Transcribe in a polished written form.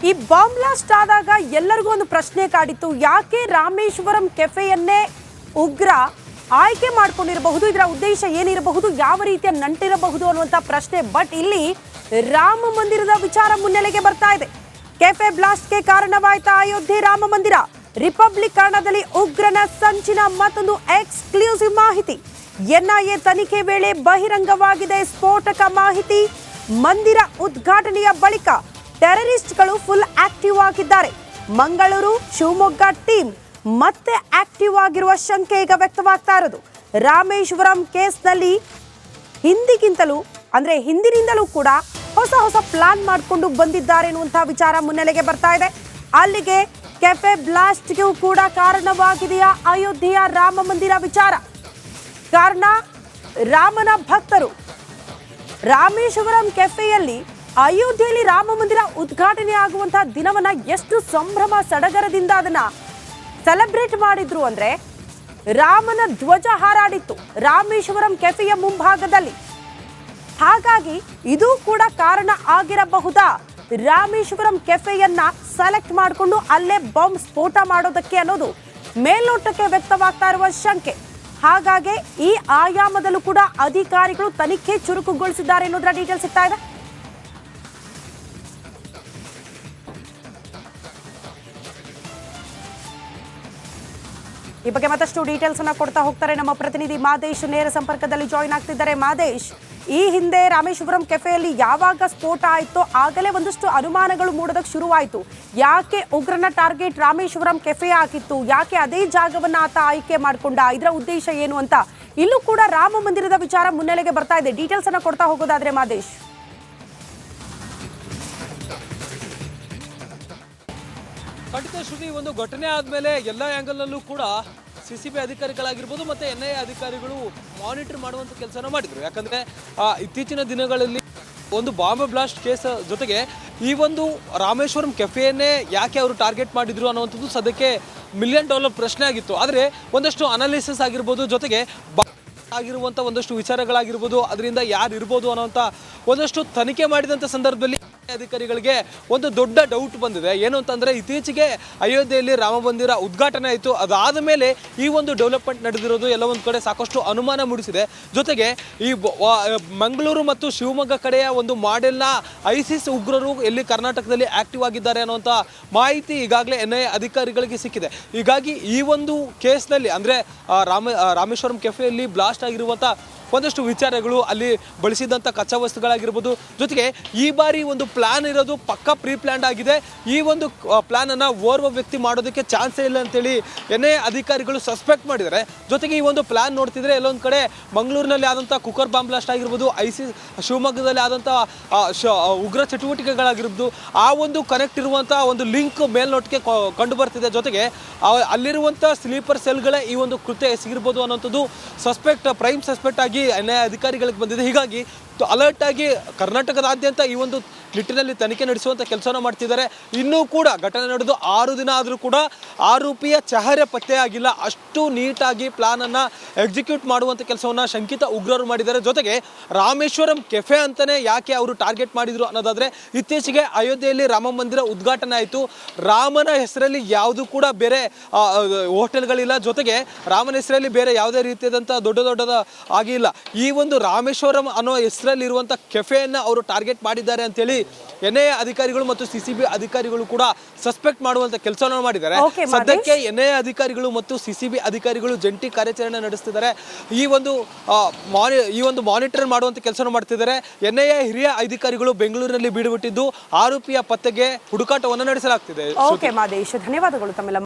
ಈ bomb blast ಆದಾಗ ಎಲ್ಲರಿಗೂ ಒಂದು ಪ್ರಶ್ನೆ ಕಾಡಿತ್ತು. ಯಾಕೆ ರಾಮೇಶ್ವರಂ ಕೆಫೆಯನ್ನೇ ಉಗ್ರ ಆಯ್ಕೆ ಮಾಡ್ಕೊಂಡಿರಬಹುದು, ಇದರ ಉದ್ದೇಶ ಏನಿರಬಹುದು, ಯಾವ ರೀತಿಯ ನಂಟಿರಬಹುದು ಅನ್ನುವಂಥ ಪ್ರಶ್ನೆ. ಬಟ್ ಇಲ್ಲಿ ರಾಮ ಮಂದಿರದ ವಿಚಾರ ಮುನ್ನೆಲೆಗೆ ಬರ್ತಾ ಇದೆ. ಕೆಫೆ ಬ್ಲಾಸ್ಟ್ಗೆ ಕಾರಣವಾಯ್ತಾ ಅಯೋಧ್ಯೆ ರಾಮ ಮಂದಿರ? ರಿಪಬ್ಲಿಕ್ ಕನ್ನಡದಲ್ಲಿ ಉಗ್ರನ ಸಂಚಿನ ಮತ್ತೊಂದು ಎಕ್ಸ್ಕ್ಲೂಸಿವ್ ಮಾಹಿತಿ. ಎನ್ಐಎ ತನಿಖೆ ವೇಳೆ ಬಹಿರಂಗವಾಗಿದೆ ಸ್ಫೋಟಕ ಮಾಹಿತಿ. ಮಂದಿರ ಉದ್ಘಾಟನೆಯ ಬಳಿಕ ಟೆರರಿಸ್ಟ್ಗಳು ಫುಲ್ ಆಕ್ಟಿವ್ ಆಗಿದ್ದಾರೆ. ಮಂಗಳೂರು ಶಿವಮೊಗ್ಗ ಟೀಮ್ ಮತ್ತೆ ಆಕ್ಟಿವ್ ಆಗಿರುವ ಶಂಕೆ ಈಗ ವ್ಯಕ್ತವಾಗ್ತಾ ಇರೋದು. ರಾಮೇಶ್ವರಂ ಕೇಸ್ನಲ್ಲಿ ಹಿಂದಿನಿಂದಲೂ ಕೂಡ ಹೊಸ ಪ್ಲಾನ್ ಮಾಡಿಕೊಂಡು ಬಂದಿದ್ದಾರೆ ಎನ್ನುವಂತಹ ವಿಚಾರ ಮುನ್ನೆಲೆಗೆ ಬರ್ತಾ ಇದೆ. ಅಲ್ಲಿಗೆ ಕೆಫೆ ಬ್ಲಾಸ್ಟ್ಗೂ ಕೂಡ ಕಾರಣವಾಗಿದೆಯಾ ಅಯೋಧ್ಯೆಯ ರಾಮ ಮಂದಿರ ವಿಚಾರ? ಕಾರಣ ರಾಮನ ಭಕ್ತರು ರಾಮೇಶ್ವರಂ ಕೆಫೆಯಲ್ಲಿ ಅಯೋಧ್ಯೆಯಲ್ಲಿ ರಾಮ ಮಂದಿರ ಉದ್ಘಾಟನೆ ಆಗುವಂತಹ ದಿನವನ್ನ ಎಷ್ಟು ಸಂಭ್ರಮ ಸಡಗರದಿಂದ ಅದನ್ನ ಸೆಲೆಬ್ರೇಟ್ ಮಾಡಿದ್ರು ಅಂದ್ರೆ, ರಾಮನ ಧ್ವಜ ಹಾರಾಡಿತ್ತು ರಾಮೇಶ್ವರಂ ಕೆಫೆಯ ಮುಂಭಾಗದಲ್ಲಿ. ಹಾಗಾಗಿ ಇದು ಕೂಡ ಕಾರಣ ಆಗಿರಬಹುದಾ ರಾಮೇಶ್ವರಂ ಕೆಫೆಯನ್ನ ಸೆಲೆಕ್ಟ್ ಮಾಡಿಕೊಂಡು ಅಲ್ಲೇ ಬಾಂಬ್ ಸ್ಫೋಟ ಮಾಡೋದಕ್ಕೆ ಅನ್ನೋದು ಮೇಲ್ನೋಟಕ್ಕೆ ವ್ಯಕ್ತವಾಗ್ತಾ ಇರುವ ಶಂಕೆ. ಹಾಗಾಗಿ ಈ ಆಯಾಮದಲ್ಲೂ ಕೂಡ ಅಧಿಕಾರಿಗಳು ತನಿಖೆ ಚುರುಕುಗೊಳಿಸಿದ್ದಾರೆ ಅನ್ನೋದರ ಡೀಟೇಲ್ಸ್ ಸಿಗ್ತಾ ಇದೆ. ಈ ಬಗ್ಗೆ ಮತ್ತಷ್ಟು ಡೀಟೇಲ್ಸ್ ಅನ್ನ ಕೊಡ್ತಾ ಹೋಗ್ತಾರೆ ನಮ್ಮ ಪ್ರತಿನಿಧಿ ಮಾದೇಶ್. ನೇರ ಸಂಪರ್ಕದಲ್ಲಿ ಜಾಯಿನ್ ಆಗ್ತಿದ್ದಾರೆ. ಮಾದೇಶ್, ಈ ಹಿಂದೆ ರಾಮೇಶ್ವರಂ ಕೆಫೆಯಲ್ಲಿ ಯಾವಾಗ ಸ್ಫೋಟ ಆಯ್ತೋ ಆಗಲೇ ಒಂದಷ್ಟು ಅನುಮಾನಗಳು ಮೂಡೋದಕ್ಕೆ ಶುರುವಾಯಿತು. ಯಾಕೆ ಉಗ್ರನ ಟಾರ್ಗೆಟ್ ರಾಮೇಶ್ವರಂ ಕೆಫೆ ಆಗಿತ್ತು? ಯಾಕೆ ಅದೇ ಜಾಗವನ್ನ ಆತ ಆಯ್ಕೆ ಮಾಡಿಕೊಂಡ? ಇದರ ಉದ್ದೇಶ ಏನು ಅಂತ ಇಲ್ಲೂ ಕೂಡ ರಾಮ ಮಂದಿರದ ವಿಚಾರ ಮುನ್ನೆಲೆಗೆ ಬರ್ತಾ ಇದೆ. ಡೀಟೇಲ್ಸ್ ಅನ್ನ ಕೊಡ್ತಾ ಹೋಗೋದಾದ್ರೆ ಮಾದೇಶ್. ಖಂಡಿತ ಶ್ರುತಿ, ಒಂದು ಘಟನೆ ಆದಮೇಲೆ ಎಲ್ಲ ಆ್ಯಂಗಲ್ನಲ್ಲೂ ಕೂಡ CCB ಅಧಿಕಾರಿಗಳಾಗಿರ್ಬೋದು ಮತ್ತು NIA ಅಧಿಕಾರಿಗಳು ಮಾನಿಟರ್ ಮಾಡುವಂಥ ಕೆಲಸನ ಮಾಡಿದರು. ಯಾಕಂದರೆ ಇತ್ತೀಚಿನ ದಿನಗಳಲ್ಲಿ ಒಂದು ಬಾಂಬ್ ಬ್ಲಾಸ್ಟ್ ಕೇಸ್ ಜೊತೆಗೆ ಈ ಒಂದು ರಾಮೇಶ್ವರಂ ಕೆಫೆಯನ್ನೇ ಯಾಕೆ ಅವರು ಟಾರ್ಗೆಟ್ ಮಾಡಿದ್ರು ಅನ್ನುವಂಥದ್ದು ಸದ್ಯಕ್ಕೆ $1 ಮಿಲಿಯನ್ ಪ್ರಶ್ನೆ ಆಗಿತ್ತು. ಆದರೆ ಒಂದಷ್ಟು ಅನಾಲಿಸಿಸ್ ಆಗಿರ್ಬೋದು, ಜೊತೆಗೆ ಆಗಿರುವಂಥ ಒಂದಷ್ಟು ವಿಚಾರಗಳಾಗಿರ್ಬೋದು, ಅದರಿಂದ ಯಾರು ಇರ್ಬೋದು ಅನ್ನೋಂಥ ಒಂದಷ್ಟು ತನಿಖೆ ಮಾಡಿದಂಥ ಸಂದರ್ಭದಲ್ಲಿ ಅಧಿಕಾರಿಗಳಿಗೆ ಒಂದು ದೊಡ್ಡ ಡೌಟ್ ಬಂದಿದೆ. ಏನು ಅಂತಂದರೆ, ಇತ್ತೀಚೆಗೆ ಅಯೋಧ್ಯೆಯಲ್ಲಿ ರಾಮ ಮಂದಿರ ಉದ್ಘಾಟನೆ ಆಯಿತು. ಅದಾದ ಮೇಲೆ ಈ ಒಂದು ಡೆವಲಪ್ಮೆಂಟ್ ನಡೆದಿರೋದು ಎಲ್ಲ ಒಂದು ಕಡೆ ಸಾಕಷ್ಟು ಅನುಮಾನ ಮೂಡಿಸಿದೆ. ಜೊತೆಗೆ ಈ ಮಂಗಳೂರು ಮತ್ತು ಶಿವಮೊಗ್ಗ ಕಡೆಯ ಒಂದು ಮಾಡೆಲ್ನ ISIS ಉಗ್ರರು ಎಲ್ಲಿ ಕರ್ನಾಟಕದಲ್ಲಿ ಆಕ್ಟಿವ್ ಆಗಿದ್ದಾರೆ ಅನ್ನುವಂಥ ಮಾಹಿತಿ ಈಗಾಗಲೇ NIA ಅಧಿಕಾರಿಗಳಿಗೆ ಸಿಕ್ಕಿದೆ. ಹೀಗಾಗಿ ಈ ಒಂದು ಕೇಸ್ನಲ್ಲಿ ಅಂದರೆ ರಾಮೇಶ್ವರಂ ಕೆಫೆಯಲ್ಲಿ ಬ್ಲಾಸ್ಟ್ ಆಗಿರುವಂಥ ಒಂದಷ್ಟು ವಿಚಾರಗಳು, ಅಲ್ಲಿ ಬಳಸಿದಂಥ ಕಚ್ಚಾ ವಸ್ತುಗಳಾಗಿರ್ಬೋದು, ಜೊತೆಗೆ ಈ ಬಾರಿ ಒಂದು ಪ್ಲಾನ್ ಇರೋದು ಪಕ್ಕಾ ಪ್ರೀ ಪ್ಲ್ಯಾನ್ಡ್ ಆಗಿದೆ. ಈ ಒಂದು ಪ್ಲಾನನ್ನು ಓರ್ವ ವ್ಯಕ್ತಿ ಮಾಡೋದಕ್ಕೆ ಚಾನ್ಸೇ ಇಲ್ಲ ಅಂತೇಳಿ NIA ಅಧಿಕಾರಿಗಳು ಸಸ್ಪೆಕ್ಟ್ ಮಾಡಿದ್ದಾರೆ. ಜೊತೆಗೆ ಈ ಒಂದು ಪ್ಲಾನ್ ನೋಡ್ತಿದ್ರೆ ಎಲ್ಲೊಂದು ಕಡೆ ಮಂಗಳೂರಿನಲ್ಲಿ ಆದಂಥ ಕುಕ್ಕರ್ ಬಾಂಬ್ ಬ್ಲಾಸ್ಟ್ ಆಗಿರ್ಬೋದು, ISIS ಶಿವಮೊಗ್ಗದಲ್ಲಿ ಆದಂಥ ಉಗ್ರ ಚಟುವಟಿಕೆಗಳಾಗಿರ್ಬೋದು, ಆ ಒಂದು ಕನೆಕ್ಟ್ ಇರುವಂಥ ಒಂದು ಲಿಂಕ್ ಮೇಲ್ನೋಟಕ್ಕೆ ಕಂಡು ಬರ್ತಿದೆ. ಜೊತೆಗೆ ಅಲ್ಲಿರುವಂಥ ಸ್ಲೀಪರ್ ಸೆಲ್ಗಳೇ ಈ ಒಂದು ಕೃತ್ಯ ಎಸಗಿರ್ಬೋದು ಅನ್ನೋಂಥದ್ದು ಪ್ರೈಮ್ ಸಸ್ಪೆಕ್ಟ್ ಆಗಿ NIA ಅಧಿಕಾರಿಗಳಿಗೆ ಬಂದಿದೆ. ಹೀಗಾಗಿ ಅಲರ್ಟ್ ಆಗಿ ಕರ್ನಾಟಕದಾದ್ಯಂತ ಈ ಒಂದು ನಿಟ್ಟಿನಲ್ಲಿ ತನಿಖೆ ನಡೆಸುವಂಥ ಕೆಲಸನ ಮಾಡ್ತಿದ್ದಾರೆ. ಇನ್ನೂ ಕೂಡ ಘಟನೆ ನಡೆದು 6 ದಿನ ಆದರೂ ಕೂಡ ಆರೋಪಿಯ ಚಹರೆ ಪತ್ತೆ ಆಗಿಲ್ಲ. ಅಷ್ಟು ನೀಟಾಗಿ ಪ್ಲಾನನ್ನು ಎಕ್ಸಿಕ್ಯೂಟ್ ಮಾಡುವಂಥ ಕೆಲಸವನ್ನು ಶಂಕಿತ ಉಗ್ರರು ಮಾಡಿದ್ದಾರೆ. ಜೊತೆಗೆ ರಾಮೇಶ್ವರಂ ಕೆಫೆ ಅಂತಲೇ ಯಾಕೆ ಅವರು ಟಾರ್ಗೆಟ್ ಮಾಡಿದರು ಅನ್ನೋದಾದರೆ, ಇತ್ತೀಚೆಗೆ ಅಯೋಧ್ಯೆಯಲ್ಲಿ ರಾಮ ಮಂದಿರ ಉದ್ಘಾಟನೆ ಆಯಿತು. ರಾಮನ ಹೆಸರಲ್ಲಿ ಯಾವುದು ಕೂಡ ಬೇರೆ ಹೋಟೆಲ್ಗಳಿಲ್ಲ. ಜೊತೆಗೆ ರಾಮನ ಹೆಸರಲ್ಲಿ ಬೇರೆ ಯಾವುದೇ ರೀತಿಯಾದಂಥ ದೊಡ್ಡದ ಆಗಿಲ್ಲ. ಈ ಒಂದು ರಾಮೇಶ್ವರಂ ಅನ್ನೋ ಹೆಸರಲ್ಲಿರುವಂಥ ಕೆಫೆಯನ್ನು ಅವರು ಟಾರ್ಗೆಟ್ ಮಾಡಿದ್ದಾರೆ ಅಂತೇಳಿ NIA ಅಧಿಕಾರಿಗಳು ಮತ್ತು CCB ಅಧಿಕಾರಿಗಳು ಕೂಡ ಸಸ್ಪೆಕ್ಟ್ ಮಾಡುವಂತ ಕೆಲಸವನ್ನು ಮಾಡಿದ್ದಾರೆ. ಸದ್ಯಕ್ಕೆ NIA ಅಧಿಕಾರಿಗಳು ಮತ್ತು CCB ಅಧಿಕಾರಿಗಳು ಜಂಟಿ ಕಾರ್ಯಾಚರಣೆ ನಡೆಸ್ತಿದ್ದಾರೆ. ಈ ಒಂದು ಮಾನಿಟರ್ ಮಾಡುವಂತ ಕೆಲಸ ಮಾಡ್ತಿದ್ದಾರೆ. NIA ಹಿರಿಯ ಅಧಿಕಾರಿಗಳು ಬೆಂಗಳೂರಿನಲ್ಲಿ ಬೀಡುಬಿಟ್ಟಿದ್ದು ಆರೋಪಿಯ ಪತ್ತೆಗೆ ಹುಡುಕಾಟವನ್ನು ನಡೆಸಲಾಗ್ತಿದೆ. ಓಕೆ ಮಾದೇಶ್, ಧನ್ಯವಾದಗಳು ತಮ್ಮೆಲ್ಲ